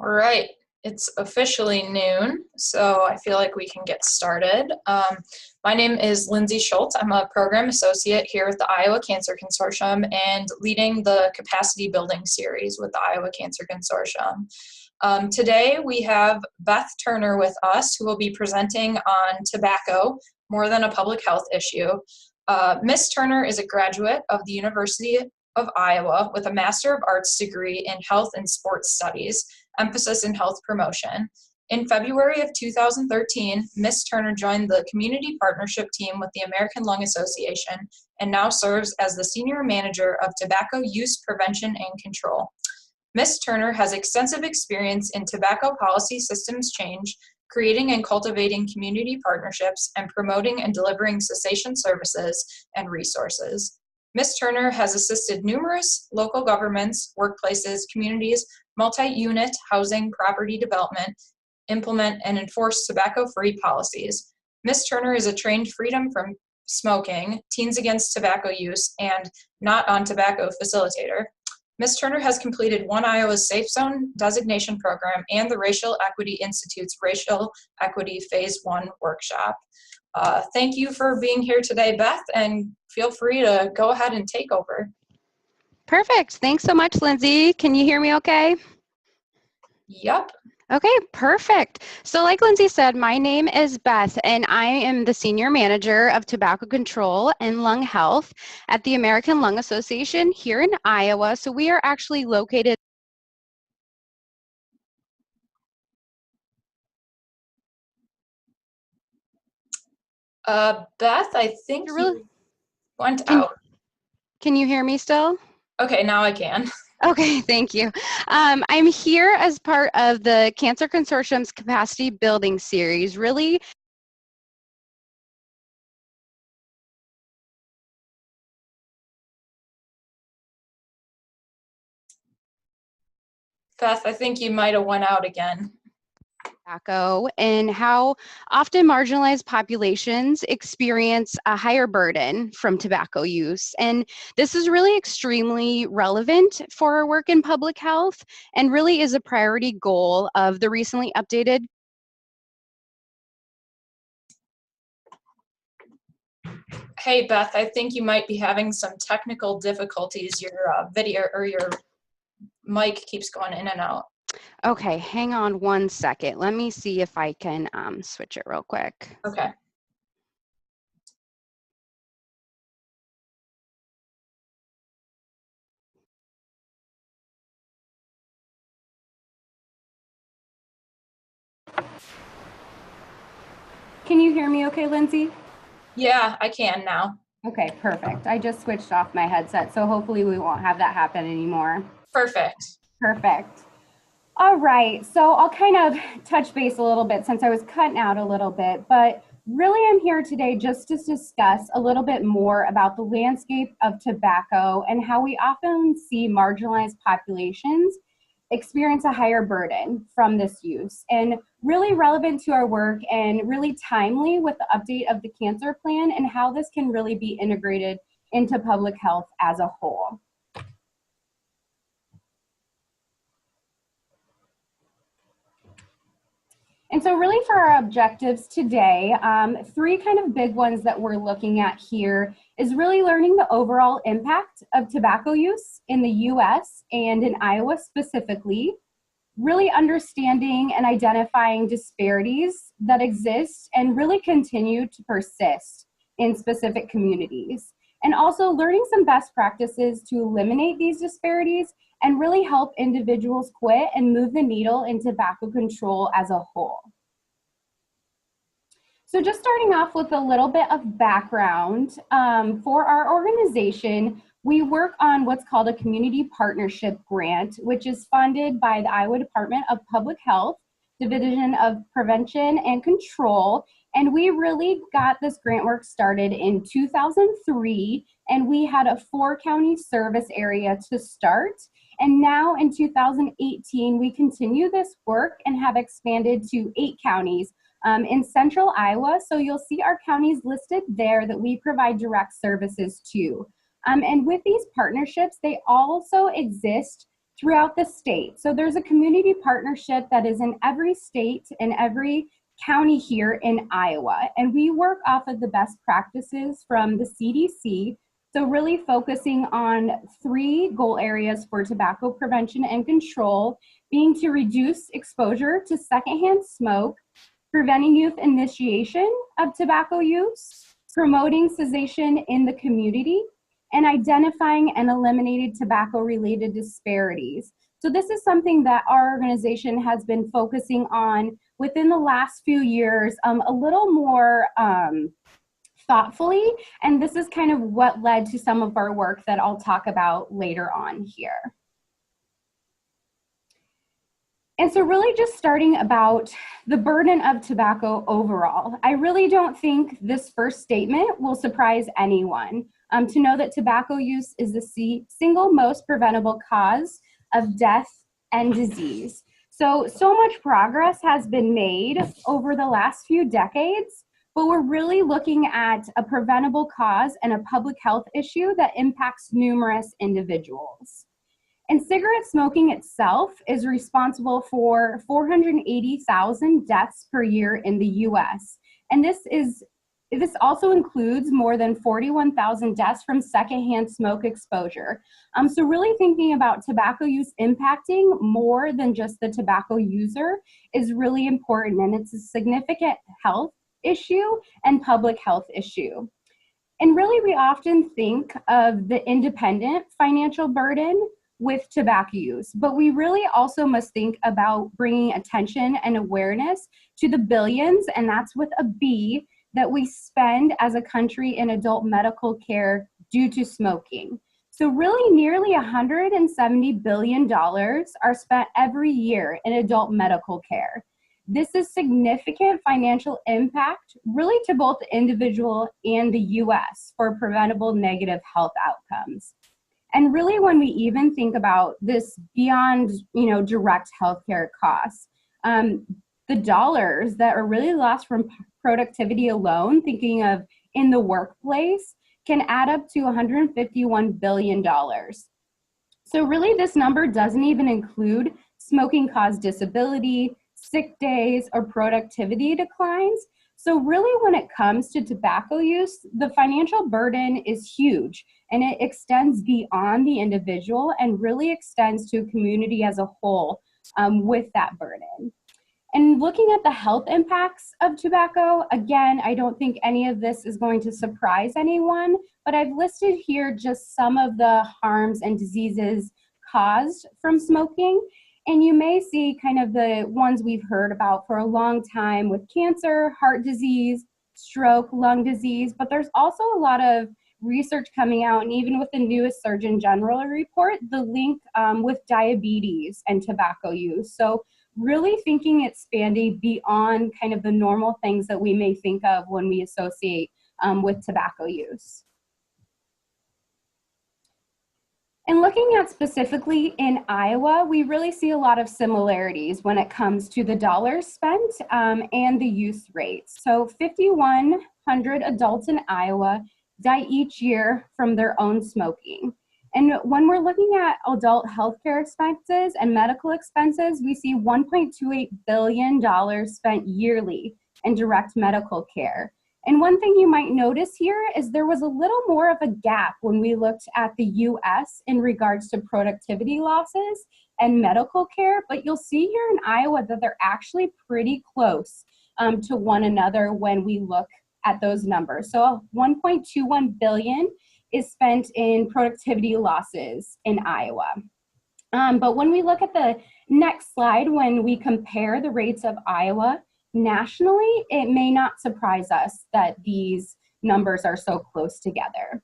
All right, it's officially noon, so I feel like we can get started. My name is Lindsay Schultz. I'm a program associate here at the Iowa Cancer Consortium and leading the capacity building series with the Iowa Cancer Consortium. Today we have Beth Turner with us, who will be presenting on tobacco, more than a public health issue. Ms. Turner is a graduate of the University of Iowa with a Master of Arts degree in Health and Sports Studies, emphasis in health promotion. In February of 2013, Ms. Turner joined the community partnership team with the American Lung Association and now serves as the Senior Manager of Tobacco Use Prevention and Control. Ms. Turner has extensive experience in tobacco policy systems change, creating and cultivating community partnerships, and promoting and delivering cessation services and resources. Ms. Turner has assisted numerous local governments, workplaces, communities, multi-unit housing, property development, implement and enforce tobacco-free policies. Ms. Turner is a trained freedom from smoking, Teens Against Tobacco Use, and Not on Tobacco facilitator. Ms. Turner has completed One Iowa's Safe Zone designation program and the Racial Equity Institute's Racial Equity Phase 1 workshop. Thank you for being here today, Beth, and feel free to go ahead and take over. Perfect. Thanks so much, Lindsay. Can you hear me okay? Yep. Okay, perfect. So like Lindsay said, my name is Beth, and I am the Senior Manager of Tobacco Control and Lung Health at the American Lung Association here in Iowa. So we are actually located Beth, I think you went out. Can you hear me still? Okay, now I can. Okay, thank you. I'm here as part of the Cancer Consortium's Capacity Building Series, really Beth, I think you might have went out again. tobacco and how often marginalized populations experience a higher burden from tobacco use. And this is really extremely relevant for our work in public health and really is a priority goal of the recently updated Hey, Beth, I think you might be having some technical difficulties. Your video or your mic keeps going in and out. Okay, hang on one second. Let me see if I can switch it real quick. Okay. Can you hear me okay, Lindsay? Yeah, I can now. Okay, perfect. I just switched off my headset, so hopefully we won't have that happen anymore. Perfect. Perfect. All right, so I'll kind of touch base a little bit since I was cutting out a little bit, but really I'm here today just to discuss a little bit more about the landscape of tobacco and how we often see marginalized populations experience a higher burden from this use, and really relevant to our work and really timely with the update of the cancer plan and how this can really be integrated into public health as a whole. And so really for our objectives today, three kind of big ones that we're looking at here is really learning the overall impact of tobacco use in the US and in Iowa specifically, really understanding and identifying disparities that exist and really continue to persist in specific communities, and also learning some best practices to eliminate these disparities and really help individuals quit and move the needle in tobacco control as a whole. So just starting off with a little bit of background, for our organization, we work on what's called a community partnership grant, which is funded by the Iowa Department of Public Health, Division of Prevention and Control. And we really got this grant work started in 2003, and we had a 4-county service area to start. And now in 2018, we continue this work and have expanded to 8 counties in central Iowa. So you'll see our counties listed there that we provide direct services to. And with these partnerships, they also exist throughout the state. So there's a community partnership that is in every state and every county here in Iowa. And we work off of the best practices from the CDC. So really focusing on 3 goal areas for tobacco prevention and control, being to reduce exposure to secondhand smoke, preventing youth initiation of tobacco use, promoting cessation in the community, and identifying and eliminating tobacco-related disparities. So this is something that our organization has been focusing on within the last few years, a little more thoughtfully, and this is kind of what led to some of our work that I'll talk about later on here. And so really just starting about the burden of tobacco overall, I really don't think this first statement will surprise anyone to know that tobacco use is the single most preventable cause of death and disease. So much progress has been made over the last few decades, but we're really looking at a preventable cause and a public health issue that impacts numerous individuals. And cigarette smoking itself is responsible for 480,000 deaths per year in the US. And this also includes more than 41,000 deaths from secondhand smoke exposure. So really thinking about tobacco use impacting more than just the tobacco user is really important, and it's a significant health issue and public health issue. And really we often think of the independent financial burden with tobacco use, but we really also must think about bringing attention and awareness to the billions, and that's with a B, that we spend as a country in adult medical care due to smoking. So really nearly $170 billion are spent every year in adult medical care. This is significant financial impact really to both the individual and the US for preventable negative health outcomes. And really when we even think about this beyond, direct healthcare costs, the dollars that are really lost from productivity alone, thinking of in the workplace, can add up to $151 billion. So really this number doesn't even include smoking-caused disability, sick days, or productivity declines. So really when it comes to tobacco use, the financial burden is huge, and it extends beyond the individual and really extends to a community as a whole with that burden. And looking at the health impacts of tobacco, again, I don't think any of this is going to surprise anyone, but I've listed here just some of the harms and diseases caused from smoking. And you may see kind of the ones we've heard about for a long time with cancer, heart disease, stroke, lung disease, but there's also a lot of research coming out, and even with the newest Surgeon General report, the link with diabetes and tobacco use. So really thinking expanding beyond kind of the normal things that we may think of when we associate with tobacco use. And looking at specifically in Iowa, we really see a lot of similarities when it comes to the dollars spent and the use rates. So 5,100 adults in Iowa die each year from their own smoking. And when we're looking at adult healthcare expenses and medical expenses, we see $1.28 billion spent yearly in direct medical care. And one thing you might notice here is there was a little more of a gap when we looked at the US in regards to productivity losses and medical care, but you'll see here in Iowa that they're actually pretty close to one another when we look at those numbers. So 1.21 billion is spent in productivity losses in Iowa. But when we look at the next slide, when we compare the rates of Iowa nationally, it may not surprise us that these numbers are so close together.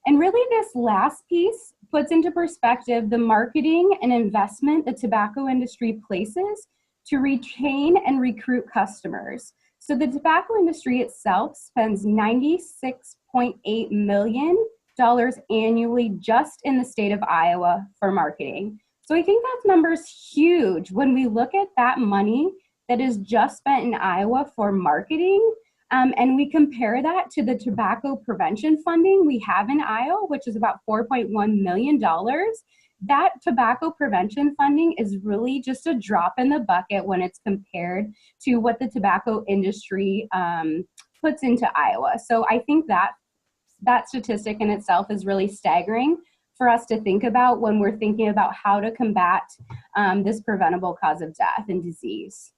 And really this last piece puts into perspective the marketing and investment the tobacco industry places to retain and recruit customers. So the tobacco industry itself spends $96.8 million annually just in the state of Iowa for marketing. So I think that number's huge when we look at that money that is just spent in Iowa for marketing, and we compare that to the tobacco prevention funding we have in Iowa, which is about $4.1 million. that tobacco prevention funding is really just a drop in the bucket when it's compared to what the tobacco industry puts into Iowa. So I think that statistic in itself is really staggering for us to think about when we're thinking about how to combat this preventable cause of death and disease.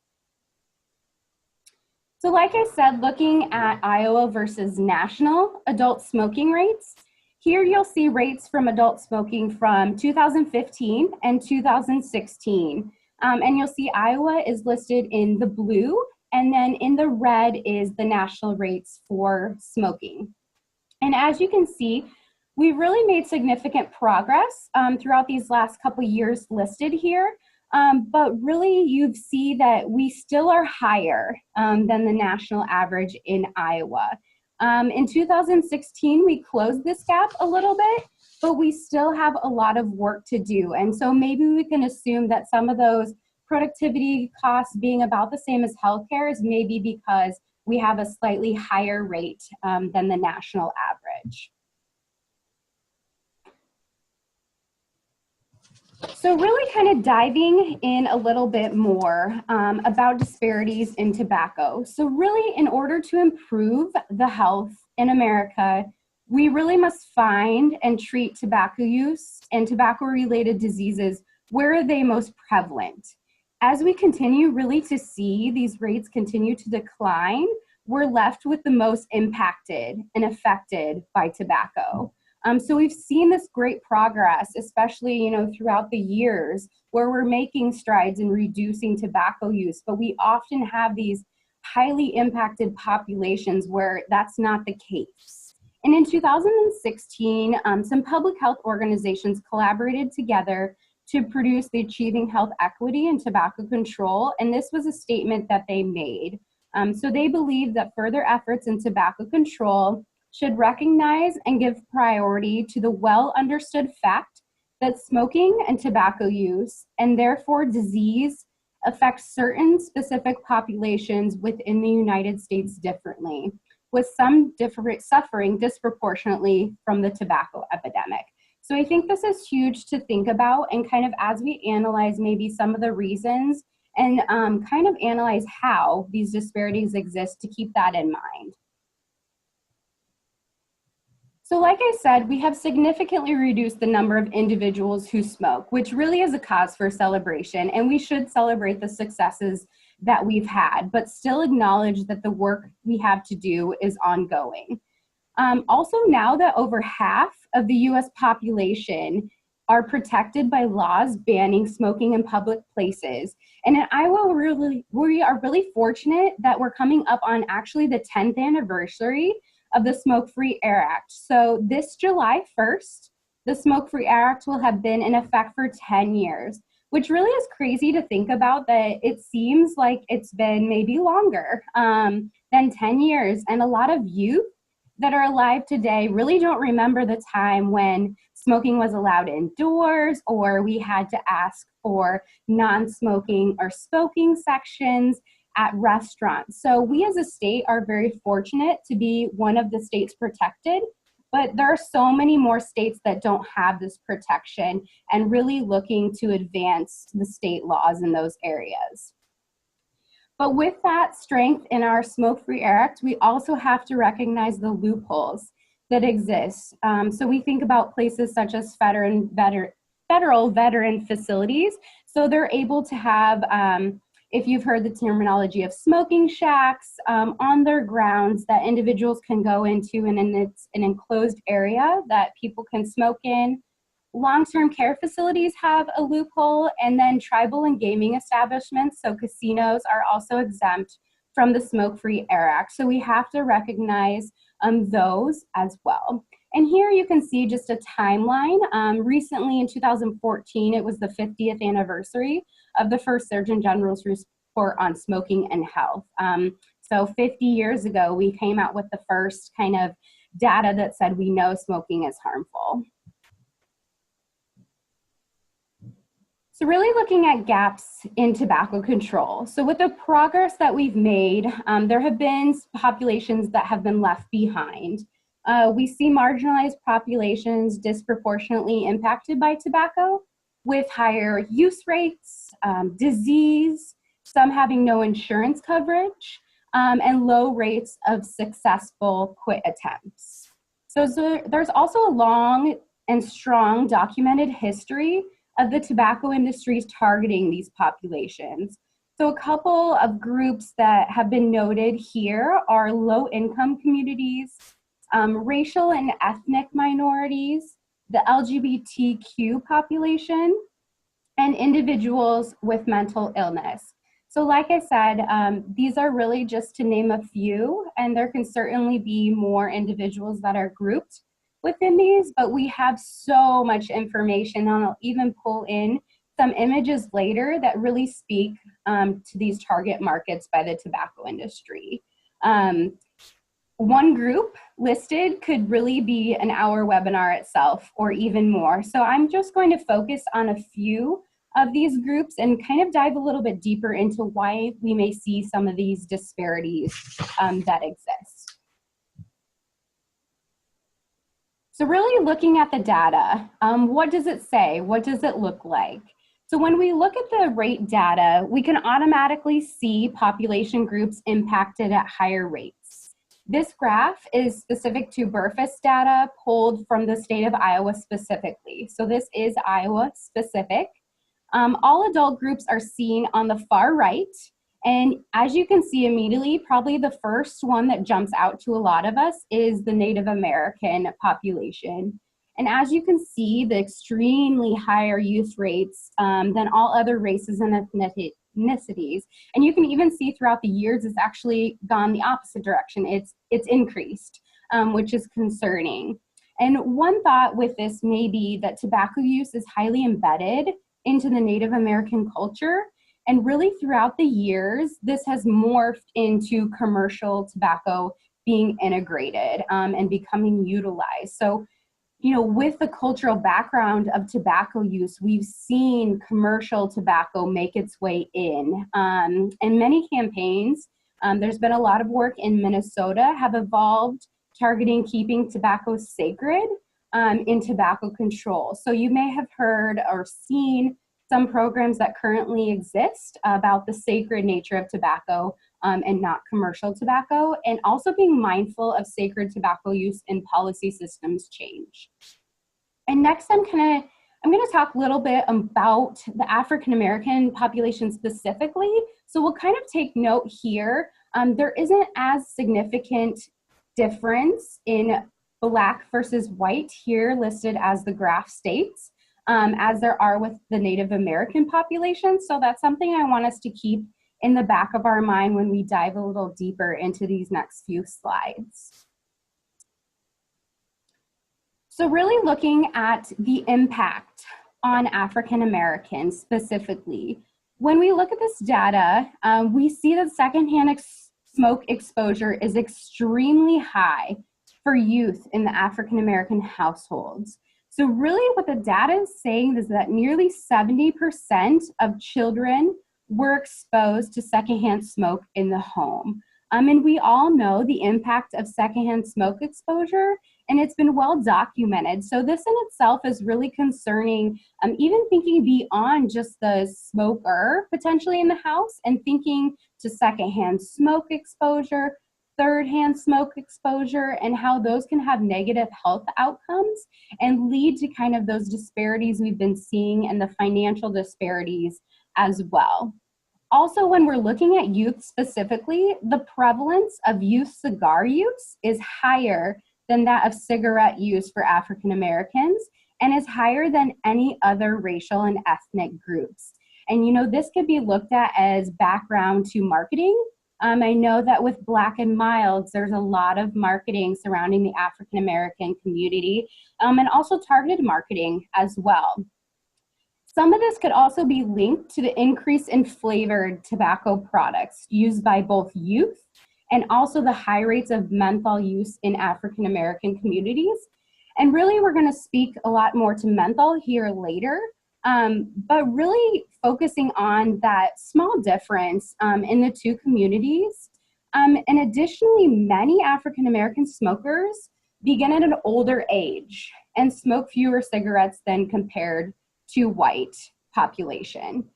So like I said, looking at Iowa versus national adult smoking rates, here you'll see rates from adult smoking from 2015 and 2016. And you'll see Iowa is listed in the blue, and then in the red is the national rates for smoking. And as you can see, we've really made significant progress throughout these last couple years listed here. But really, you see that we still are higher than the national average in Iowa. In 2016, we closed this gap a little bit, but we still have a lot of work to do. And so maybe we can assume that some of those productivity costs being about the same as healthcare is maybe because we have a slightly higher rate than the national average. So really kind of diving in a little bit more about disparities in tobacco. So really, in order to improve the health in America, we really must find and treat tobacco use and tobacco-related diseases where are they most prevalent. As we continue really to see these rates continue to decline, we're left with the most impacted and affected by tobacco. So we've seen this great progress, especially, throughout the years where we're making strides in reducing tobacco use, but we often have these highly impacted populations where that's not the case. And in 2016, some public health organizations collaborated together to produce the Achieving Health Equity and Tobacco Control, and this was a statement that they made. So they believe that further efforts in tobacco control should recognize and give priority to the well understood fact that smoking and tobacco use, and therefore disease, affects certain specific populations within the United States differently, with some suffering disproportionately from the tobacco epidemic. So I think this is huge to think about, and kind of as we analyze maybe some of the reasons and kind of analyze how these disparities exist, to keep that in mind. So like I said, we have significantly reduced the number of individuals who smoke, which really is a cause for celebration, and we should celebrate the successes that we've had, but still acknowledge that the work we have to do is ongoing. Also, now that over half of the US population are protected by laws banning smoking in public places, and in Iowa, we are really fortunate that we're coming up on actually the 10th anniversary of the Smoke-Free Air Act. So this July 1st, the Smoke-Free Air Act will have been in effect for 10 years, which really is crazy to think about, that it seems like it's been maybe longer than 10 years. And a lot of youth that are alive today really don't remember the time when smoking was allowed indoors, or we had to ask for non-smoking or smoking sections at restaurants. So we as a state are very fortunate to be one of the states protected, but there are so many more states that don't have this protection, and really looking to advance the state laws in those areas. But with that strength in our Smoke-Free Air Act, we also have to recognize the loopholes that exist. So we think about places such as federal veteran facilities. So they're able to have, if you've heard the terminology of smoking shacks, on their grounds that individuals can go into, and it's an enclosed area that people can smoke in. Long-term care facilities have a loophole, and then tribal and gaming establishments, so casinos, are also exempt from the Smoke-Free Air Act. So we have to recognize those as well. And here you can see just a timeline. Recently in 2014, it was the 50th anniversary of the first Surgeon General's report on smoking and health. So 50 years ago, we came out with the first kind of data that said we know smoking is harmful. So really looking at gaps in tobacco control. So with the progress that we've made, there have been populations that have been left behind. We see marginalized populations disproportionately impacted by tobacco, with higher use rates, disease, some having no insurance coverage, and low rates of successful quit attempts. So there's also a long and strong documented history of the tobacco industries targeting these populations. So a couple of groups that have been noted here are low-income communities, racial and ethnic minorities, the LGBTQ population, and individuals with mental illness. So like I said, these are really just to name a few, and there can certainly be more individuals that are grouped within these, but we have so much information, and I'll even pull in some images later that really speak to these target markets by the tobacco industry. One group listed could really be an hour webinar itself or even more. So I'm just going to focus on a few of these groups and kind of dive a little bit deeper into why we may see some of these disparities that exist. So really looking at the data, what does it say? What does it look like? So when we look at the rate data, we can automatically see population groups impacted at higher rates. This graph is specific to Burfist data pulled from the state of Iowa specifically. So this is Iowa specific. All adult groups are seen on the far right. And as you can see immediately, probably the first one that jumps out to a lot of us is the Native American population. And as you can see, the extremely higher youth rates than all other races and ethnicities. And you can even see throughout the years, it's actually gone the opposite direction. It's increased, which is concerning. And one thought with this may be that tobacco use is highly embedded into the Native American culture. And really throughout the years, this has morphed into commercial tobacco being integrated and becoming utilized. So, you know, with the cultural background of tobacco use, we've seen commercial tobacco make its way in. And many campaigns, there's been a lot of work in Minnesota, have evolved targeting keeping tobacco sacred in tobacco control. So you may have heard or seen some programs that currently exist about the sacred nature of tobacco and not commercial tobacco, and also being mindful of sacred tobacco use in policy systems change. And next, I'm gonna talk a little bit about the African American population specifically. So we'll kind of take note here. There isn't as significant difference in Black versus white here listed as the graph states, as there are with the Native American population. So that's something I want us to keep in the back of our mind when we dive a little deeper into these next few slides. So really looking at the impact on African Americans specifically. When we look at this data, we see that secondhand smoke exposure is extremely high for youth in the African American households. So really what the data is saying is that nearly 70% of children were exposed to secondhand smoke in the home. And we all know the impact of secondhand smoke exposure, and it's been well documented. So this in itself is really concerning, even thinking beyond just the smoker potentially in the house and thinking to secondhand smoke exposure, third-hand smoke exposure, and how those can have negative health outcomes and lead to kind of those disparities we've been seeing and the financial disparities as well. Also, when we're looking at youth specifically, the prevalence of youth cigar use is higher than that of cigarette use for African Americans and is higher than any other racial and ethnic groups. And you know, this could be looked at as background to marketing. I know that with Black and Milds, there's a lot of marketing surrounding the African American community and also targeted marketing as well. Some of this could also be linked to the increase in flavored tobacco products used by both youth and also the high rates of menthol use in African American communities. And really, we're going to speak a lot more to menthol here later, but really focusing on that small difference in the two communities. And additionally, many African American smokers begin at an older age and smoke fewer cigarettes than compared to white population.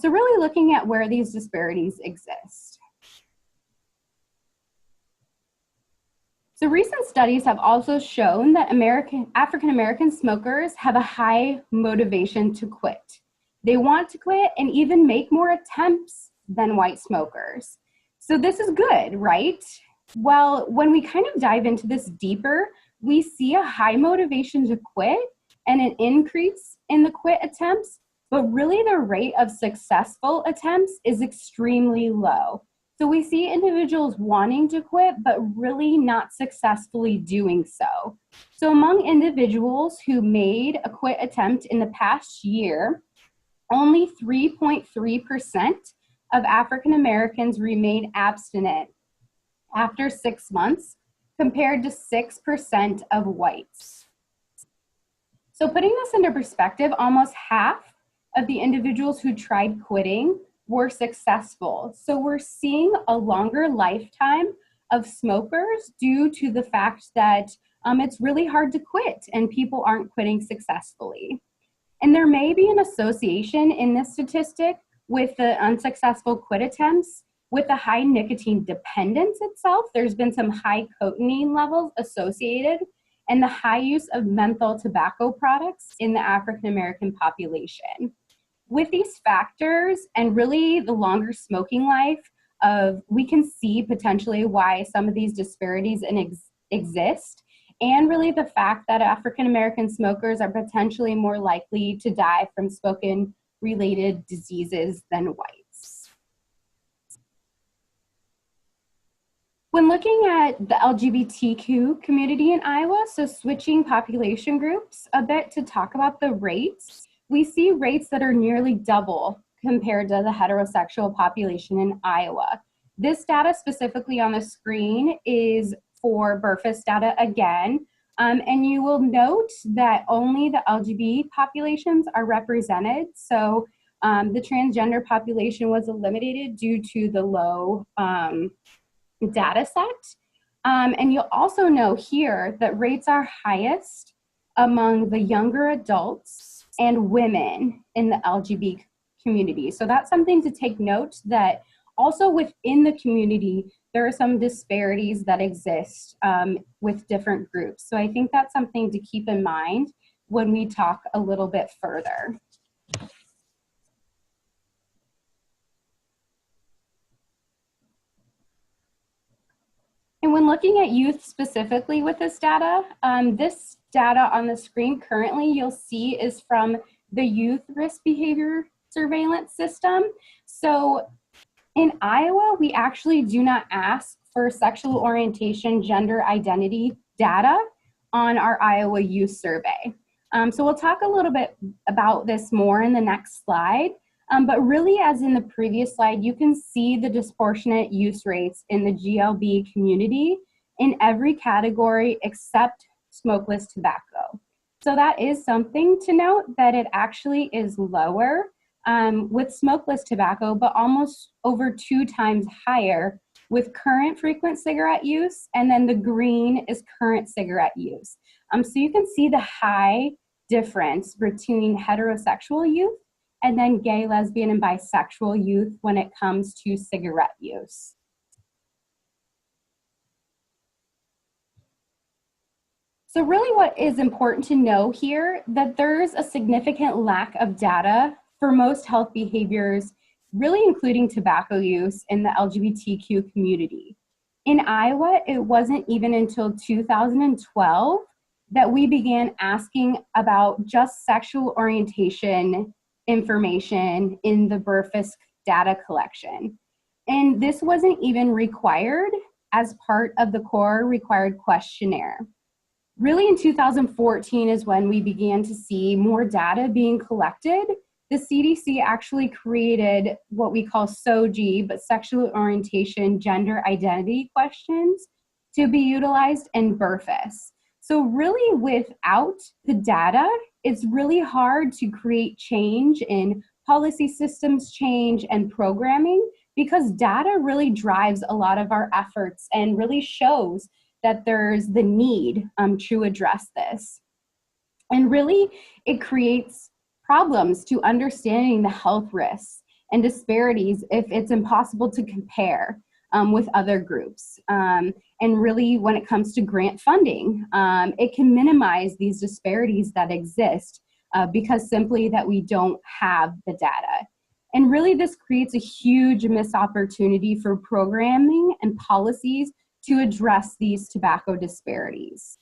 So really looking at where these disparities exist. So recent studies have also shown that African American smokers have a high motivation to quit. They want to quit and even make more attempts than white smokers. So this is good, right? Well, when we kind of dive into this deeper, we see a high motivation to quit and an increase in the quit attempts, but really the rate of successful attempts is extremely low. So we see individuals wanting to quit, but really not successfully doing so. So among individuals who made a quit attempt in the past year, only 3.3% of African Americans remained abstinent after 6 months, compared to 6% of whites. So putting this into perspective, almost half of the individuals who tried quitting were successful. So we're seeing a longer lifetime of smokers due to the fact that it's really hard to quit and people aren't quitting successfully. And there may be an association in this statistic with the unsuccessful quit attempts with the high nicotine dependence itself. There's been some high cotinine levels associated and the high use of menthol tobacco products in the African American population. With these factors and really the longer smoking life, we can see potentially why some of these disparities exist, and really the fact that African American smokers are potentially more likely to die from smoking-related diseases than whites. When looking at the LGBTQ community in Iowa, so switching population groups a bit to talk about the rates, we see rates that are nearly double compared to the heterosexual population in Iowa. This data specifically on the screen is for persist data again, and you will note that only the LGBT populations are represented. So the transgender population was eliminated due to the low data set. And you'll also know here that rates are highest among the younger adults and women in the LGBT community. So that's something to take note, that also within the community, there are some disparities that exist with different groups. So I think that's something to keep in mind when we talk a little bit further. And when looking at youth specifically with this data on the screen currently you'll see is from the Youth Risk Behavior Surveillance System. So in Iowa, we actually do not ask for sexual orientation, gender identity data on our Iowa Youth Survey. So we'll talk a little bit about this more in the next slide. But really, as in the previous slide, you can see the disproportionate use rates in the GLB community in every category except smokeless tobacco. So that is something to note, that it actually is lower with smokeless tobacco, but almost over 2 times higher with current frequent cigarette use, and then the green is current cigarette use. So you can see the high difference between heterosexual youth and then gay, lesbian, and bisexual youth when it comes to cigarette use. So really what is important to know here, that there's a significant lack of data for most health behaviors, really including tobacco use in the LGBTQ community. In Iowa, it wasn't even until 2012 that we began asking about just sexual orientation information in the persist data collection. And this wasn't even required as part of the core required questionnaire. Really in 2014 is when we began to see more data being collected. The CDC actually created what we call SOGI, but sexual orientation, gender identity questions, to be utilized in persist. So really without the data, it's really hard to create change in policy systems change and programming, because data really drives a lot of our efforts and really shows that there's the need to address this. And really, it creates problems to understanding the health risks and disparities if it's impossible to compare with other groups. And really, when it comes to grant funding, it can minimize these disparities that exist because simply that we don't have the data. And really, this creates a huge missed opportunity for programming and policies to address these tobacco disparities.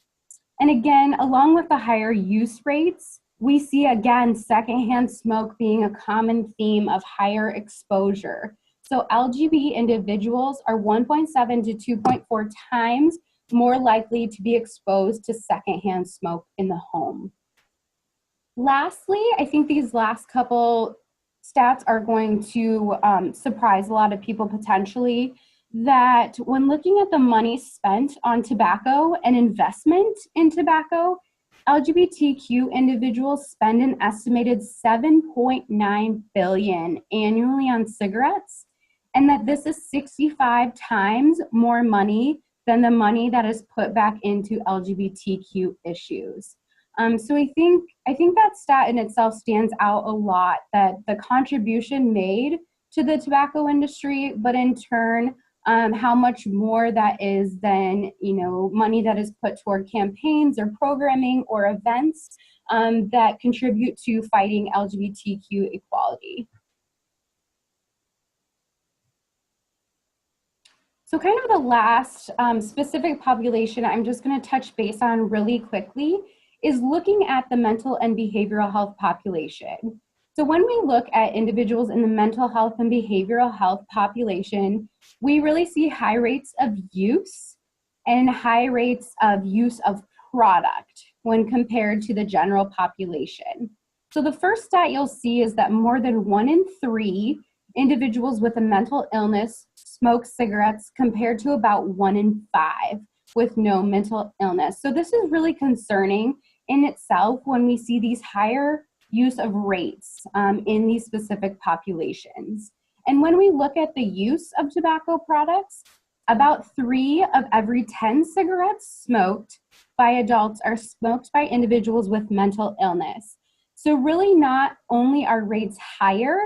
And again, along with the higher use rates, we see again secondhand smoke being a common theme of higher exposure. So LGBT individuals are 1.7 to 2.4 times more likely to be exposed to secondhand smoke in the home. Lastly, I think these last couple stats are going to surprise a lot of people potentially, that when looking at the money spent on tobacco and investment in tobacco, LGBTQ individuals spend an estimated $7.9 billion annually on cigarettes, and that this is 65 times more money than the money that is put back into LGBTQ issues. So I think that stat in itself stands out a lot, that the contribution made to the tobacco industry, but in turn, how much more that is than, money that is put toward campaigns or programming or events that contribute to fighting LGBTQ equality. So kind of the last specific population I'm just going to touch base on really quickly is looking at the mental and behavioral health population. So when we look at individuals in the mental health and behavioral health population, we really see high rates of use and high rates of use of product when compared to the general population. So the first stat you'll see is that more than 1 in 3 individuals with a mental illness smoke cigarettes compared to about 1 in 5 with no mental illness. So this is really concerning in itself when we see these higher use of rates in these specific populations. And when we look at the use of tobacco products, about 3 of every 10 cigarettes smoked by adults are smoked by individuals with mental illness. So really not only are rates higher,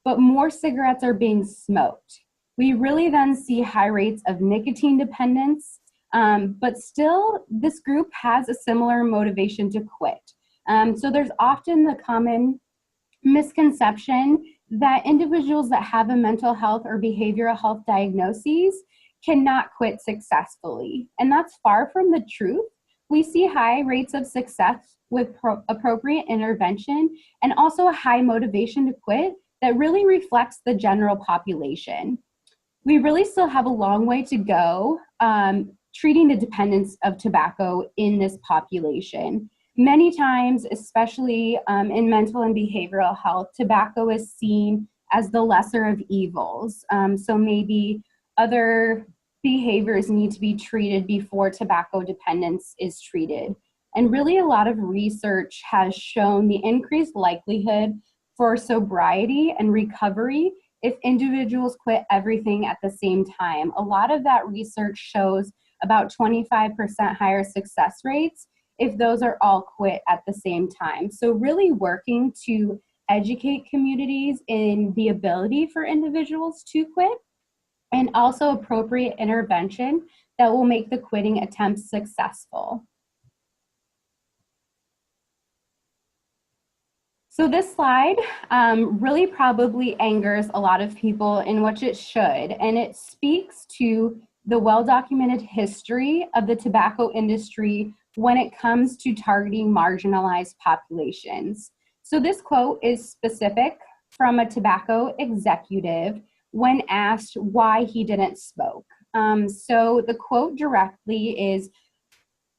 but more cigarettes are being smoked. We really then see high rates of nicotine dependence, but still this group has a similar motivation to quit. So there's often the common misconception that individuals that have a mental health or behavioral health diagnoses cannot quit successfully. And that's far from the truth. We see high rates of success with appropriate intervention and also a high motivation to quit that really reflects the general population. We really still have a long way to go treating the dependence of tobacco in this population. Many times, especially in mental and behavioral health, tobacco is seen as the lesser of evils. So maybe other behaviors need to be treated before tobacco dependence is treated. And really a lot of research has shown the increased likelihood for sobriety and recovery if individuals quit everything at the same time. A lot of that research shows about 25% higher success rates if those are all quit at the same time. So really working to educate communities in the ability for individuals to quit, and also appropriate intervention that will make the quitting attempts successful. So this slide really probably angers a lot of people, in which it should, and it speaks to the well-documented history of the tobacco industry when it comes to targeting marginalized populations. So this quote is specific from a tobacco executive when asked why he didn't smoke. So the quote directly is,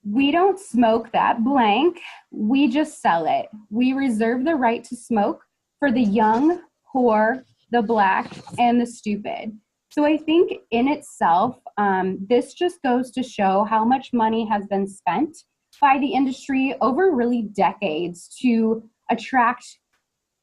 "We don't smoke that blank, we just sell it. We reserve the right to smoke for the young, poor, the Black, and the stupid." So I think in itself, this just goes to show how much money has been spent by the industry over really decades to attract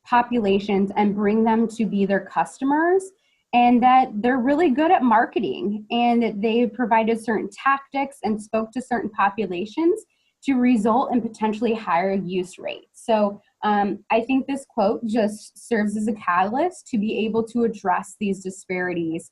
populations and bring them to be their customers, and that they're really good at marketing, and they provided certain tactics and spoke to certain populations to result in potentially higher use rates. So I think this quote just serves as a catalyst to be able to address these disparities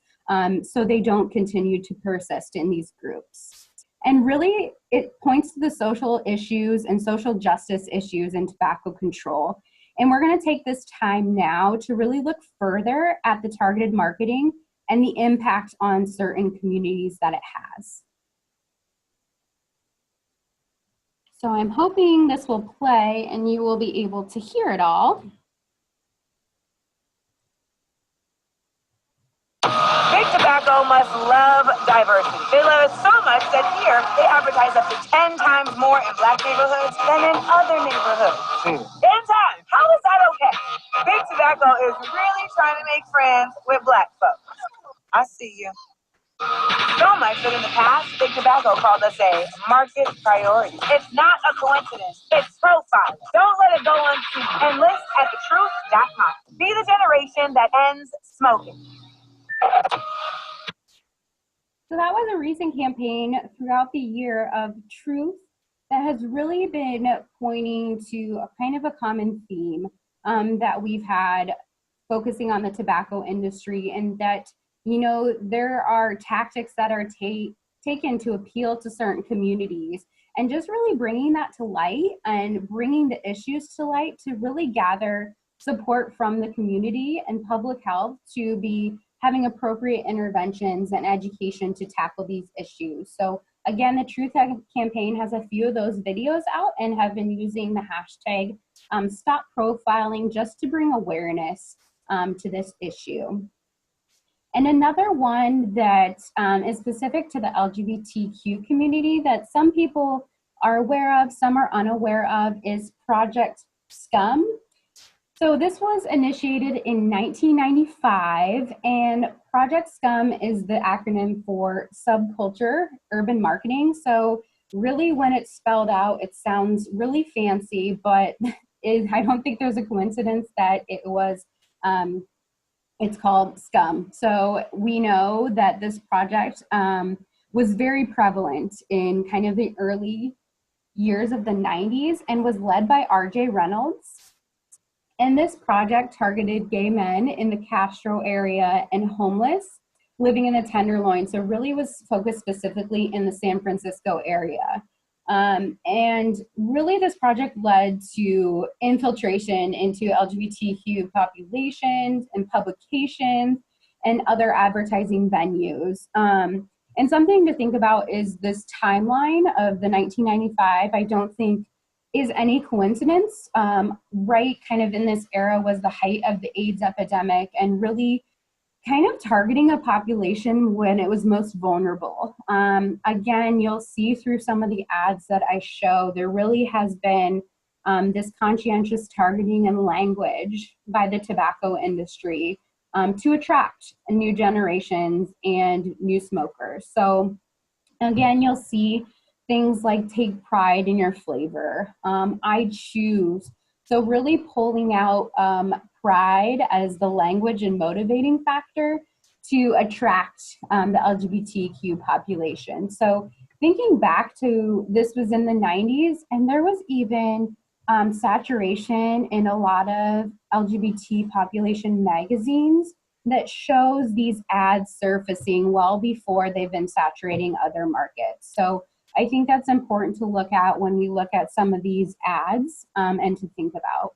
so they don't continue to persist in these groups. And really, it points to the social issues and social justice issues in tobacco control. And we're going to take this time now to really look further at the targeted marketing and the impact on certain communities that it has. So I'm hoping this will play and you will be able to hear it all. Big Tobacco must love diversity. They love it so much that here they advertise up to 10 times more in Black neighborhoods than in other neighborhoods. 10 times. How is that okay? Big Tobacco is really trying to make friends with Black folks. I see you. So much that in the past, Big Tobacco called us a market priority. It's not a coincidence. It's profile. Don't let it go unseen. Enlist at thetruth.com. Be the generation that ends smoking. So that was a recent campaign throughout the year of truth that has really been pointing to a kind of a common theme that we've had focusing on the tobacco industry, and that, you know, there are tactics that are taken to appeal to certain communities, and just really bringing that to light and bringing the issues to light to really gather support from the community and public health to be having appropriate interventions and education to tackle these issues. So again, the Truth campaign has a few of those videos out and have been using the hashtag Stop Profiling just to bring awareness to this issue. And another one that is specific to the LGBTQ community that some people are aware of, some are unaware of, is Project Scum. So this was initiated in 1995, and Project Scum is the acronym for Subculture Urban Marketing. So really, when it's spelled out, it sounds really fancy, but I don't think there's a coincidence that it was it's called SCUM. So we know that this project was very prevalent in kind of the early years of the 90s and was led by R.J. Reynolds. And this project targeted gay men in the Castro area and homeless living in the Tenderloin. So really was focused specifically in the San Francisco area. And really this project led to infiltration into LGBTQ populations and publications and other advertising venues. And something to think about is this timeline of the 1995, I don't think is any coincidence. Right kind of in this era was the height of the AIDS epidemic and really kind of targeting a population when it was most vulnerable. Again, you'll see through some of the ads that I show, there really has been this conscientious targeting and language by the tobacco industry to attract new generations and new smokers. So again, you'll see things like take pride in your flavor, I choose. So really pulling out pride as the language and motivating factor to attract the LGBTQ population. So thinking back to, this was in the 90s, and there was even saturation in a lot of LGBT population magazines that shows these ads surfacing well before they've been saturating other markets. So I think that's important to look at when we look at some of these ads and to think about.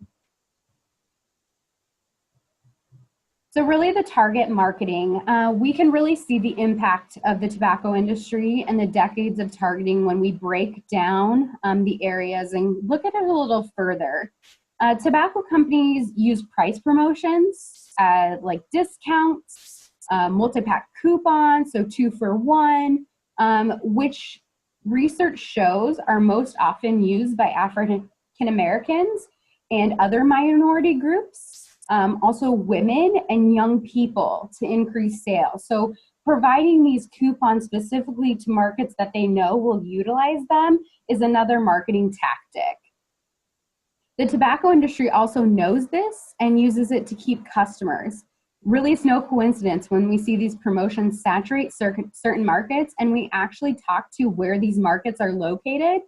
So really the target marketing, we can really see the impact of the tobacco industry and the decades of targeting when we break down the areas and look at it a little further. Tobacco companies use price promotions like discounts, multi-pack coupons, so 2 for 1, which research shows are most often used by African Americans and other minority groups, also women and young people, to increase sales. So providing these coupons specifically to markets that they know will utilize them is another marketing tactic. The tobacco industry also knows this and uses it to keep customers. Really, it's no coincidence when we see these promotions saturate certain markets and we actually talk to where these markets are located.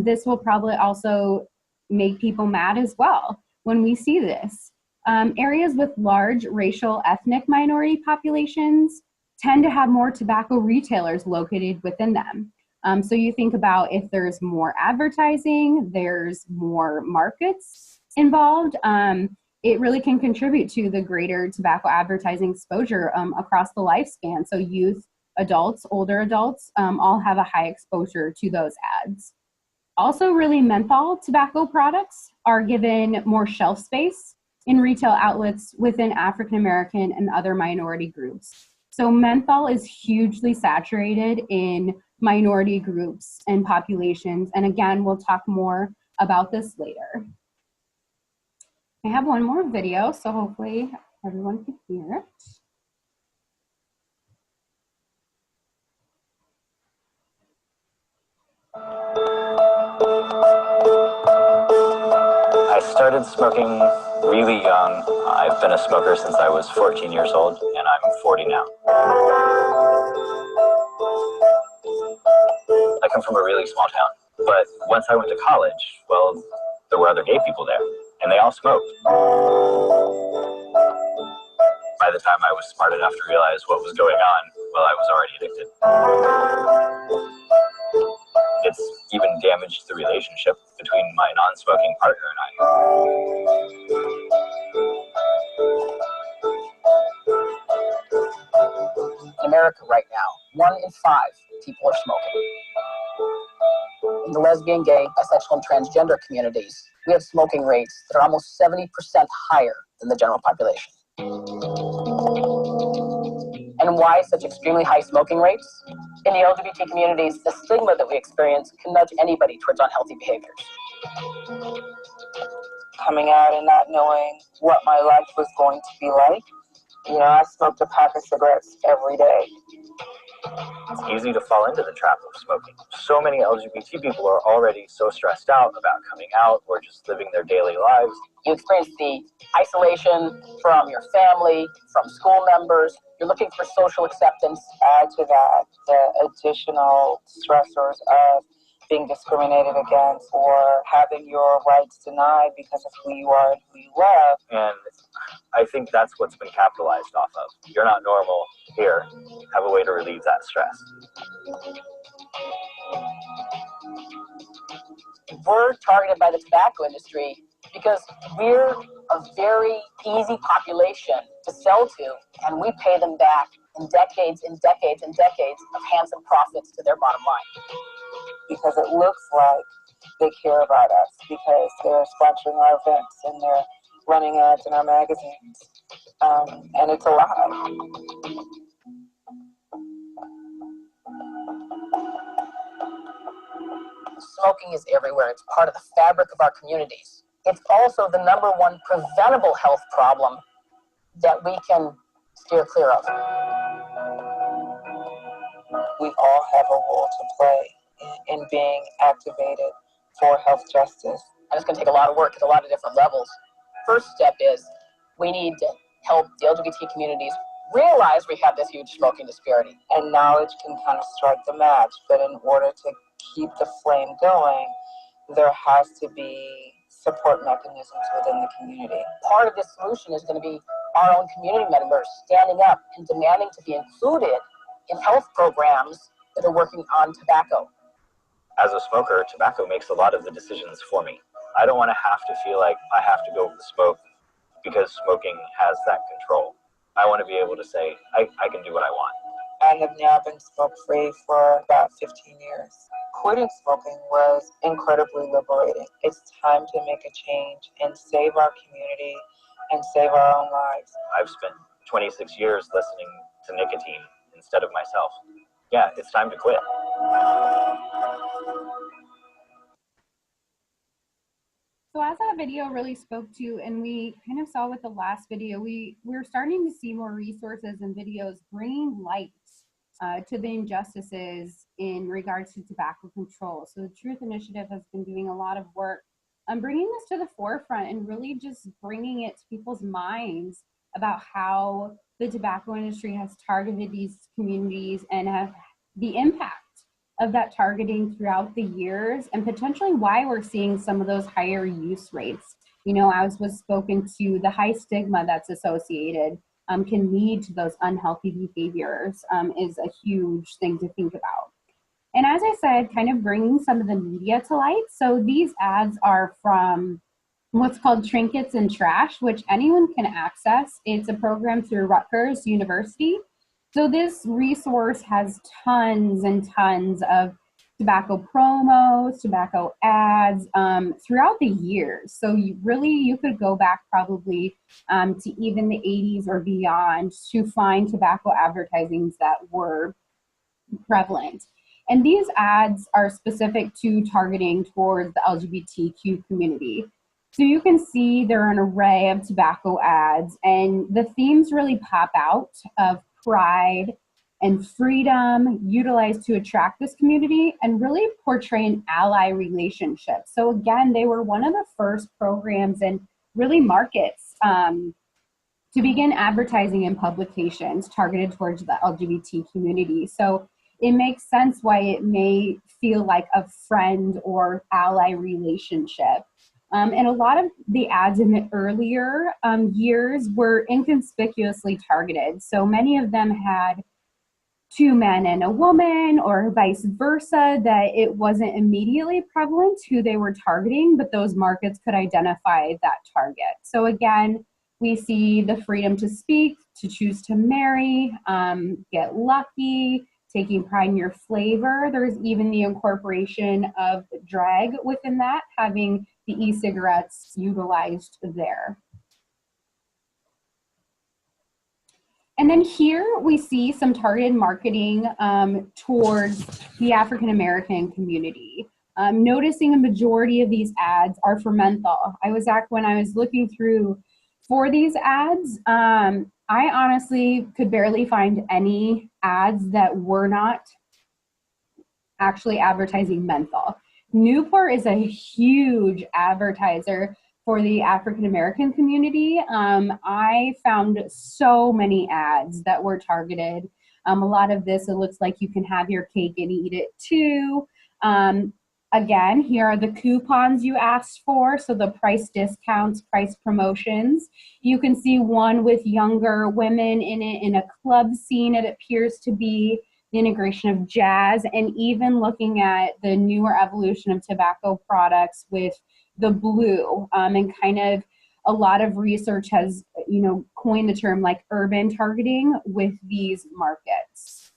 This will probably also make people mad as well. when we see this. Areas with large racial ethnic minority populations tend to have more tobacco retailers located within them. So you think about if there's more advertising, there's more markets involved, it really can contribute to the greater tobacco advertising exposure across the lifespan. So youth, adults, older adults, all have a high exposure to those ads. Also, really, menthol tobacco products are given more shelf space in retail outlets within African American and other minority groups. So menthol is hugely saturated in minority groups and populations. And again, we'll talk more about this later. I have one more video, so hopefully everyone can hear it. I started smoking really young. I've been a smoker since I was 14 years old, and I'm 40 now. I come from a really small town, but once I went to college, well, there were other gay people there, and they all smoked. By the time I was smart enough to realize what was going on, well, I was already addicted. It's even damaged the relationship between my non-smoking partner and I. In America right now, 1 in 5 people are smoking. In the lesbian, gay, bisexual, and transgender communities, we have smoking rates that are almost 70% higher than the general population. And why such extremely high smoking rates? In the LGBT communities, the stigma that we experience can nudge anybody towards unhealthy behaviors. Coming out and not knowing what my life was going to be like, you know, I smoked a pack of cigarettes every day. It's easy to fall into the trap of smoking. So many LGBT people are already so stressed out about coming out or just living their daily lives. You experience the isolation from your family, from school members. You're looking for social acceptance. Add to that the additional stressors of being discriminated against or having your rights denied because of who you are and who you love. And I think that's what's been capitalized off of. You're not normal. Here, have a way to relieve that stress. We're targeted by the tobacco industry because we're a very easy population to sell to, and we pay them back in decades and decades and decades of handsome profits to their bottom line. Because it looks like they care about us, because they're sponsoring our events and they're running ads in our magazines, and it's a lie. Smoking is everywhere. It's part of the fabric of our communities. It's also the #1 preventable health problem that we can steer clear of. We all have a role to play in being activated for health justice. And it's going to take a lot of work at a lot of different levels. First step is we need to help the LGBT communities realize we have this huge smoking disparity. And knowledge can kind of strike the match, but in order to keep the flame going, there has to be support mechanisms within the community. Part of this solution is going to be our own community members standing up and demanding to be included in health programs that are working on tobacco. As a smoker, tobacco makes a lot of the decisions for me. I don't want to have to feel like I have to go smoke because smoking has that control. I want to be able to say, I can do what I want. I have now been smoke-free for about 15 years. Quitting smoking was incredibly liberating. It's time to make a change and save our community and save our own lives. I've spent 26 years listening to nicotine instead of myself. Yeah, it's time to quit. So as that video really spoke to, and we kind of saw with the last video, we're starting to see more resources and videos bringing light to the injustices in regards to tobacco control. So the Truth Initiative has been doing a lot of work on bringing this to the forefront and really just bringing it to people's minds about how the tobacco industry has targeted these communities and have the impact of that targeting throughout the years, and potentially why we're seeing some of those higher use rates. you know, as was spoken to, the high stigma that's associated can lead to those unhealthy behaviors is a huge thing to think about. And as I said, kind of bringing some of the media to light. So these ads are from what's called Trinkets and Trash, which anyone can access. It's a program through Rutgers University. So this resource has tons and tons of tobacco promos, tobacco ads throughout the years. So you could go back probably to even the 80s or beyond to find tobacco advertisings that were prevalent. And these ads are specific to targeting towards the LGBTQ community. So you can see there are an array of tobacco ads, and the themes really pop out of pride and freedom utilized to attract this community and really portray an ally relationship. So again, they were one of the first programs and really markets to begin advertising in publications targeted towards the LGBT community. So it makes sense why it may feel like a friend or ally relationship. And a lot of the ads in the earlier years were inconspicuously targeted. So many of them had two men and a woman or vice versa, that it wasn't immediately prevalent who they were targeting, but those markets could identify that target. So again, we see the freedom to speak, to choose to marry, get lucky, taking pride in your flavor. There's even the incorporation of drag within that, having the e-cigarettes utilized there. And then here we see some targeted marketing towards the African American community. Noticing a majority of these ads are for menthol. When I was looking through for these ads, I honestly could barely find any ads that were not actually advertising menthol. Newport is a huge advertiser for the African American community. I found so many ads that were targeted. A lot of this, it looks like you can have your cake and eat it too. Again, here are the coupons you asked for, so the price discounts, price promotions. You can see one with younger women in it in a club scene. It appears to be the integration of jazz, and even looking at the newer evolution of tobacco products with the blue, and kind of a lot of research has, coined the term like urban targeting with these markets.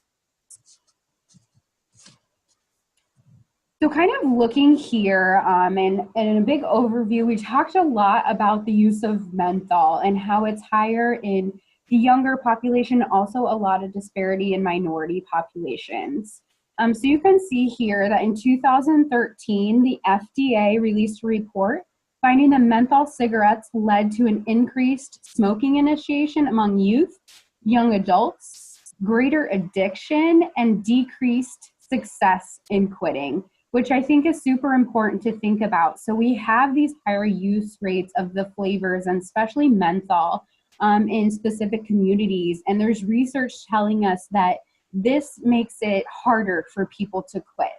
So kind of looking here, and in a big overview, we talked a lot about the use of menthol and how it's higher in the younger population, also a lot of disparity in minority populations. So you can see here that in 2013, the FDA released a report finding that menthol cigarettes led to an increased smoking initiation among youth, young adults, greater addiction, and decreased success in quitting, which I think is super important to think about. So we have these higher use rates of the flavors, and especially menthol, in specific communities. And there's research telling us that this makes it harder for people to quit.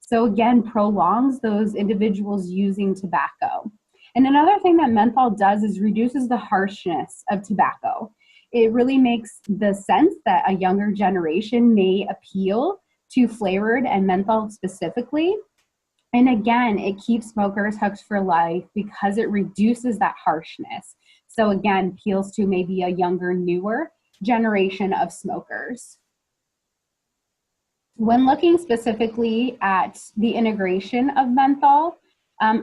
So again, prolongs those individuals using tobacco. And another thing that menthol does is reduces the harshness of tobacco. It really makes the sense that a younger generation may appeal to flavored and menthol specifically. And again, it keeps smokers hooked for life because it reduces that harshness. So again, appeals to maybe a younger, newer generation of smokers. When looking specifically at the integration of menthol,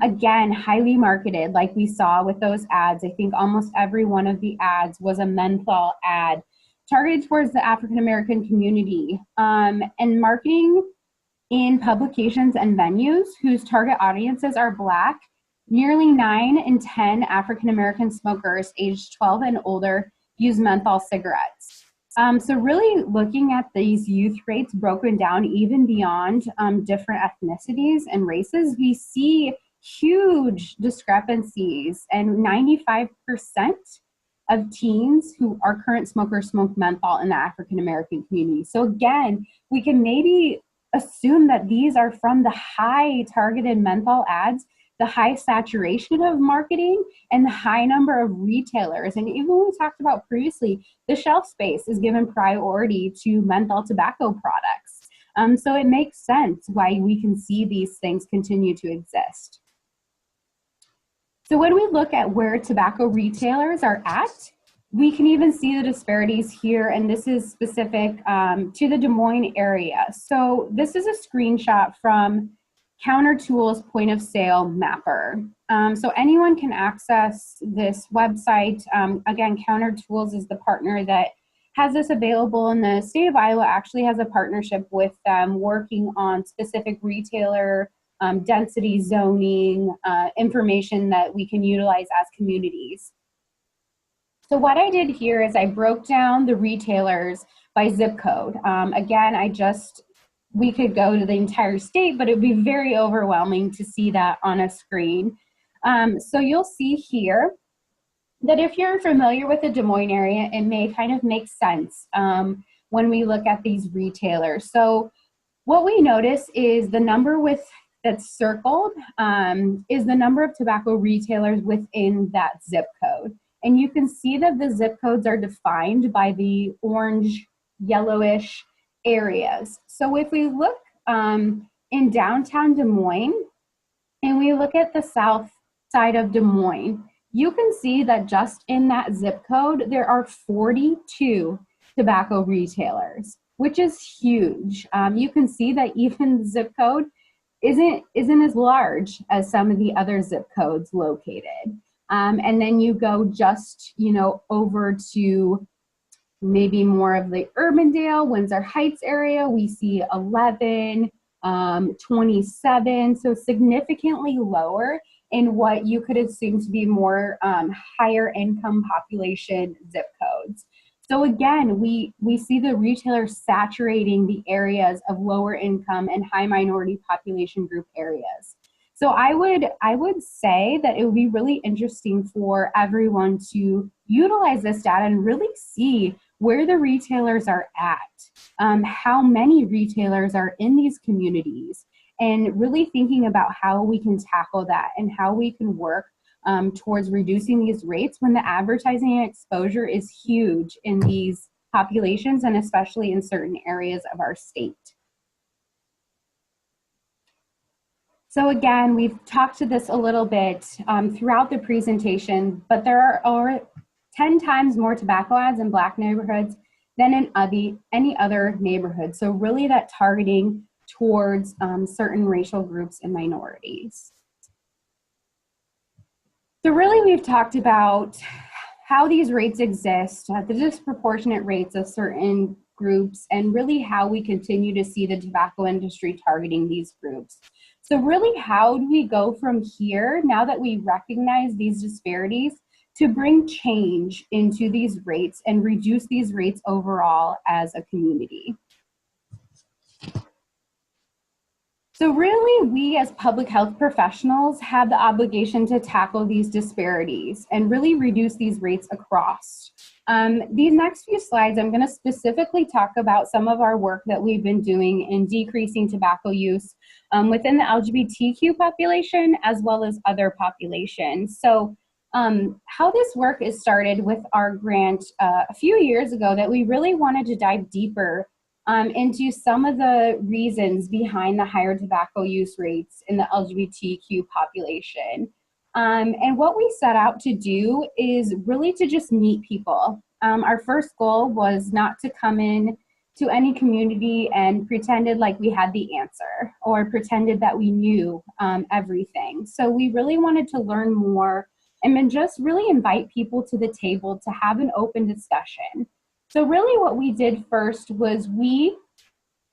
again, highly marketed, like we saw with those ads. I think almost every one of the ads was a menthol ad targeted towards the African American community, and marketing in publications and venues whose target audiences are Black. Nearly 9 in 10 African American smokers aged 12 and older use menthol cigarettes. So really looking at these youth rates broken down even beyond different ethnicities and races, we see huge discrepancies, and 95% of teens who are current smokers smoke menthol in the African American community. So again, we can maybe assume that these are from the high targeted menthol ads the high saturation of marketing and the high number of retailers. And even we talked about previously, the shelf space is given priority to menthol tobacco products. So it makes sense why we can see these things continue to exist. So when we look at where tobacco retailers are at, we can even see the disparities here, and this is specific to the Des Moines area. So this is a screenshot from Counter Tools point of sale mapper. So anyone can access this website. Again, Counter Tools is the partner that has this available, and the state of Iowa actually has a partnership with them working on specific retailer density zoning information that we can utilize as communities. So what I did here is I broke down the retailers by zip code. Again, we could go to the entire state, but it would be very overwhelming to see that on a screen. So you'll see here that if you're familiar with the Des Moines area, it may kind of make sense when we look at these retailers. So what we notice is the number that's circled is the number of tobacco retailers within that zip code. And you can see that the zip codes are defined by the orange, yellowish areas. So if we look in downtown Des Moines, and we look at the south side of Des Moines, you can see that just in that zip code, there are 42 tobacco retailers, which is huge. You can see that even the zip code isn't as large as some of the other zip codes located. And then you go just, over to maybe more of the Urbandale, Windsor Heights area, we see 11, 27, so significantly lower in what you could assume to be more higher income population zip codes. So again, we see the retailers saturating the areas of lower income and high minority population group areas. So I would say that it would be really interesting for everyone to utilize this data and really see where the retailers are at, how many retailers are in these communities, and really thinking about how we can tackle that and how we can work towards reducing these rates when the advertising exposure is huge in these populations and especially in certain areas of our state. So again, we've talked to this a little bit throughout the presentation, but there are over 10 times more tobacco ads in Black neighborhoods than in any other neighborhood. So really that targeting towards certain racial groups and minorities. So really we've talked about how these rates exist, the disproportionate rates of certain groups, and really how we continue to see the tobacco industry targeting these groups. So really, how do we go from here, now that we recognize these disparities, to bring change into these rates and reduce these rates overall as a community? So really, we as public health professionals have the obligation to tackle these disparities and really reduce these rates across. These next few slides, I'm going to specifically talk about some of our work that we've been doing in decreasing tobacco use within the LGBTQ population as well as other populations. So how this work is started with our grant a few years ago, that we really wanted to dive deeper into some of the reasons behind the higher tobacco use rates in the LGBTQ population. And what we set out to do is really to just meet people. Our first goal was not to come in to any community and pretended like we had the answer or pretended that we knew everything. So we really wanted to learn more and then just really invite people to the table to have an open discussion. So really what we did first was we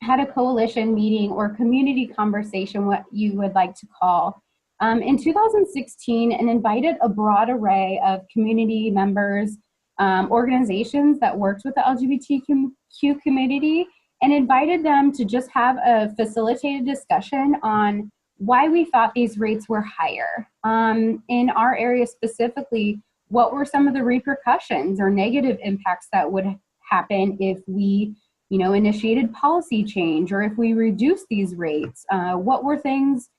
had a coalition meeting or community conversation, what you would like to call, in 2016, and invited a broad array of community members, organizations that worked with the LGBTQ community, and invited them to just have a facilitated discussion on why we thought these rates were higher. In our area specifically, what were some of the repercussions or negative impacts that would happen if we initiated policy change, or if we reduced these rates? What were things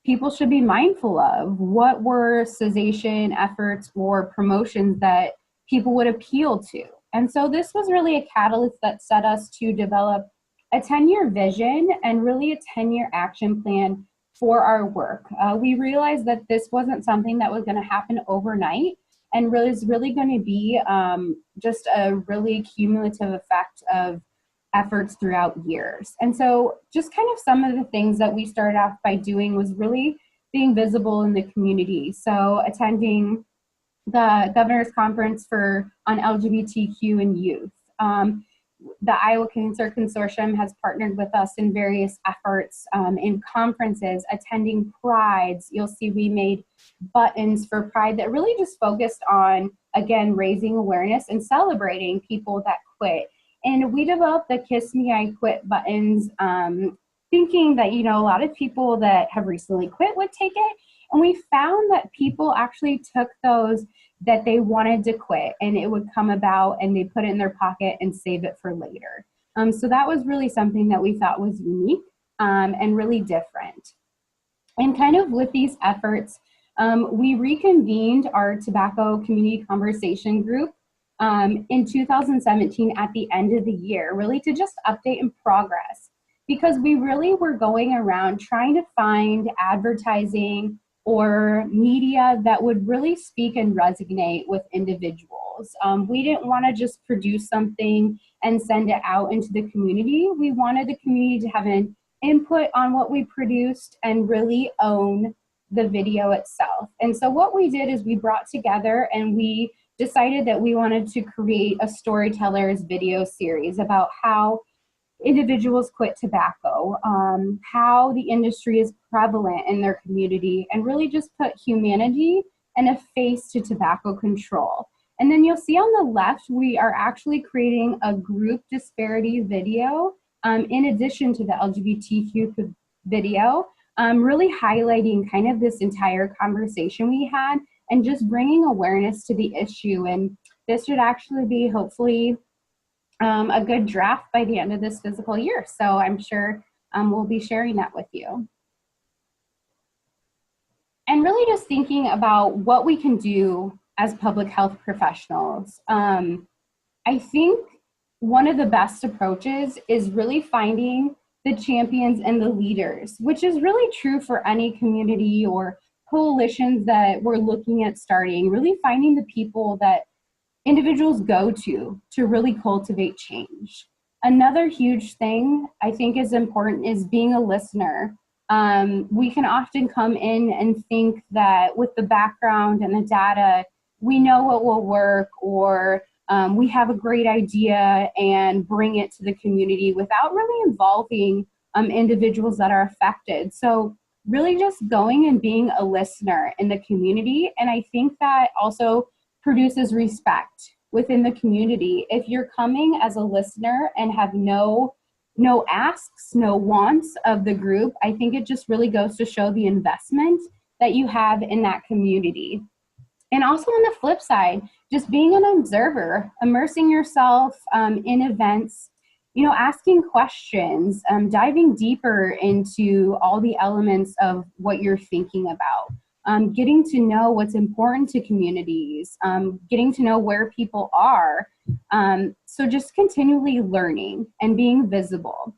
people should be mindful of? What were cessation efforts or promotions that people would appeal to? And so this was really a catalyst that set us to develop a 10-year vision and really a 10-year action plan for our work. We realized that this wasn't something that was going to happen overnight, and really is really going to be just a really cumulative effect of efforts throughout years. And so just kind of some of the things that we started off by doing was really being visible in the community. So attending the Governor's Conference on LGBTQ and Youth. The Iowa Cancer Consortium has partnered with us in various efforts in conferences, attending Prides. You'll see we made buttons for Pride that really just focused on, again, raising awareness and celebrating people that quit. And we developed the Kiss Me, I Quit buttons, thinking that, a lot of people that have recently quit would take it. And we found that people actually took those that they wanted to quit, and it would come about and they put it in their pocket and save it for later. So that was really something that we thought was unique and really different. And kind of with these efforts, we reconvened our tobacco community conversation group in 2017 at the end of the year, really to just update and progress, because we really were going around trying to find advertising or media that would really speak and resonate with individuals. We didn't want to just produce something and send it out into the community. We wanted the community to have an input on what we produced and really own the video itself. And so what we did is we brought together and we decided that we wanted to create a storyteller's video series about how individuals quit tobacco, how the industry is prevalent in their community, and really just put humanity and a face to tobacco control. And then you'll see on the left, we are actually creating a group disparity video in addition to the LGBTQ video, really highlighting kind of this entire conversation we had and just bringing awareness to the issue. And this should actually be hopefully a good draft by the end of this fiscal year. So I'm sure we'll be sharing that with you. And really just thinking about what we can do as public health professionals. I think one of the best approaches is really finding the champions and the leaders, which is really true for any community or coalitions that we're looking at starting, really finding the people that individuals go to really cultivate change. Another huge thing I think is important is being a listener. We can often come in and think that with the background and the data, we know what will work, or we have a great idea and bring it to the community without really involving individuals that are affected. So really just going and being a listener in the community. And I think that also produces respect within the community. If you're coming as a listener and have no asks, no wants of the group, I think it just really goes to show the investment that you have in that community. And also on the flip side, just being an observer, immersing yourself in events, asking questions, diving deeper into all the elements of what you're thinking about, getting to know what's important to communities, getting to know where people are. So just continually learning and being visible.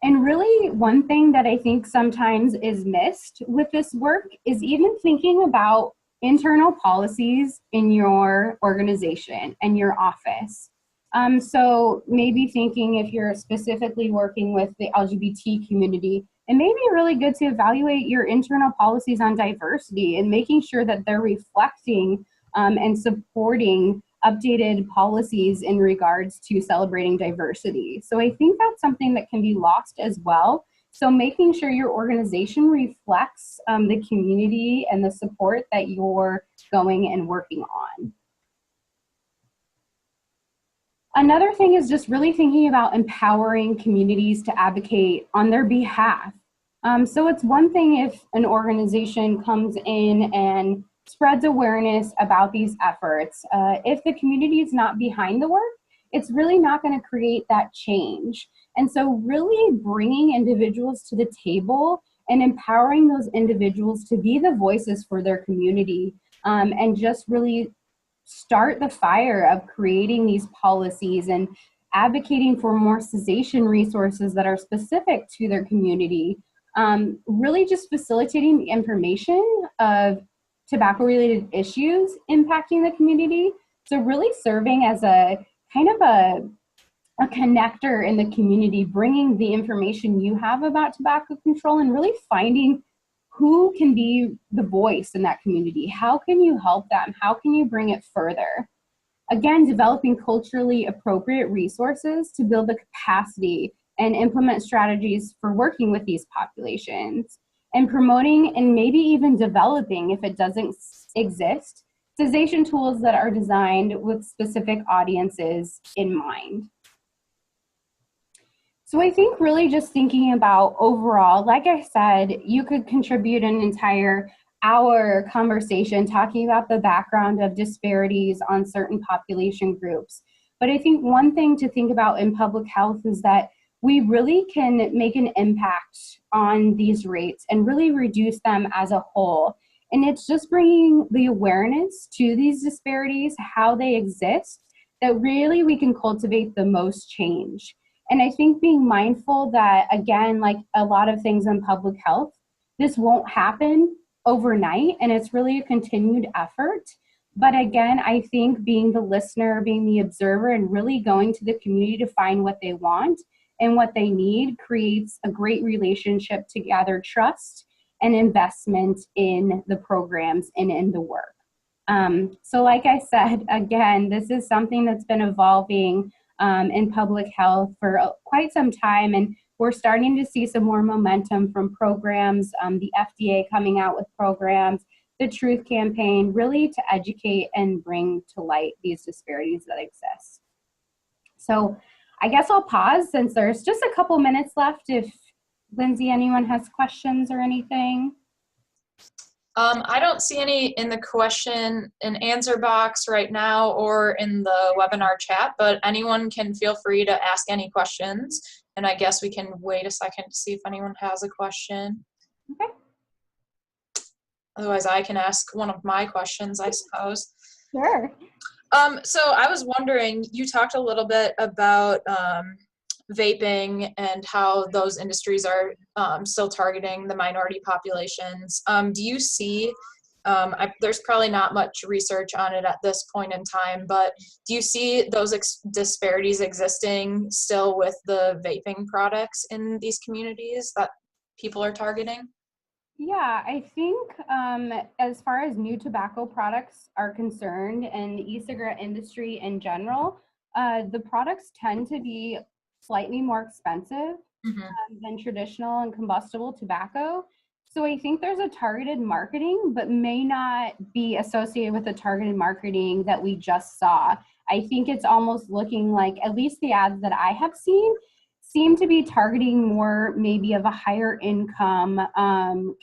And really one thing that I think sometimes is missed with this work is even thinking about internal policies in your organization and your office. So maybe thinking if you're specifically working with the LGBT community, it may be really good to evaluate your internal policies on diversity and making sure that they're reflecting and supporting updated policies in regards to celebrating diversity. So I think that's something that can be lost as well. So making sure your organization reflects the community and the support that you're going and working on. Another thing is just really thinking about empowering communities to advocate on their behalf. So it's one thing if an organization comes in and spreads awareness about these efforts. If the community is not behind the work, it's really not going to create that change. And so really bringing individuals to the table and empowering those individuals to be the voices for their community, and just really start the fire of creating these policies and advocating for more cessation resources that are specific to their community. Really just facilitating the information of tobacco-related issues impacting the community. So really serving as a kind of a connector in the community, bringing the information you have about tobacco control and really finding who can be the voice in that community. How can you help them? How can you bring it further? Again, developing culturally appropriate resources to build the capacity and implement strategies for working with these populations, and promoting and maybe even developing, if it doesn't exist, cessation tools that are designed with specific audiences in mind. So I think really just thinking about overall, like I said, you could contribute an entire hour conversation talking about the background of disparities on certain population groups. But I think one thing to think about in public health is that we really can make an impact on these rates and really reduce them as a whole. And it's just bringing the awareness to these disparities, how they exist, that really we can cultivate the most change. And I think being mindful that, again, like a lot of things in public health, this won't happen overnight, and it's really a continued effort. But again, I think being the listener, being the observer, and really going to the community to find what they want and what they need creates a great relationship to gather trust and investment in the programs and in the work. So like I said, again, this is something that's been evolving in public health for quite some time, and we're starting to see some more momentum from programs, the FDA coming out with programs, the Truth Campaign, really to educate and bring to light these disparities that exist. So I guess I'll pause since there's just a couple minutes left. If Lindsay, anyone has questions or anything? I don't see any in the question and answer box right now or in the webinar chat, but anyone can feel free to ask any questions. And I guess we can wait a second to see if anyone has a question. Okay. Otherwise, I can ask one of my questions, I suppose. Sure. So I was wondering, you talked a little bit about vaping and how those industries are still targeting the minority populations. Do you see, there's probably not much research on it at this point in time, but do you see those disparities existing still with the vaping products in these communities that people are targeting? Yeah, I think as far as new tobacco products are concerned and the e-cigarette industry in general, the products tend to be slightly more expensive than traditional and combustible tobacco. So I think there's a targeted marketing, but may not be associated with the targeted marketing that we just saw. I think it's almost looking like, at least the ads that I have seen, seem to be targeting more maybe of a higher income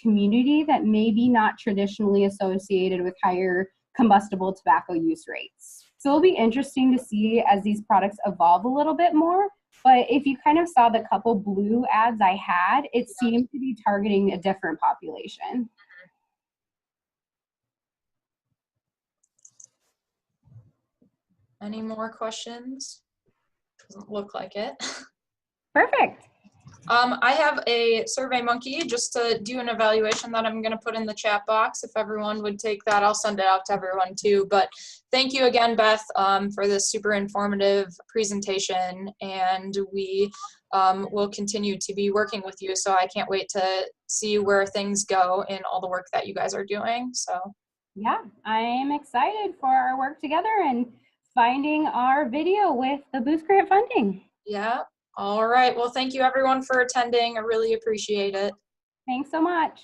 community that may be not traditionally associated with higher combustible tobacco use rates. So it'll be interesting to see as these products evolve a little bit more. But if you kind of saw the couple blue ads I had, it seemed to be targeting a different population. Any more questions? Doesn't look like it. Perfect. I have a Survey Monkey just to do an evaluation that I'm going to put in the chat box. If everyone would take that, I'll send it out to everyone too. But thank you again, Beth, for this super informative presentation. And we will continue to be working with you. So I can't wait to see where things go in all the work that you guys are doing. So yeah, I am excited for our work together and finding our video with the Boost Grant funding. Yeah. All right. Well, thank you everyone for attending. I really appreciate it. Thanks so much.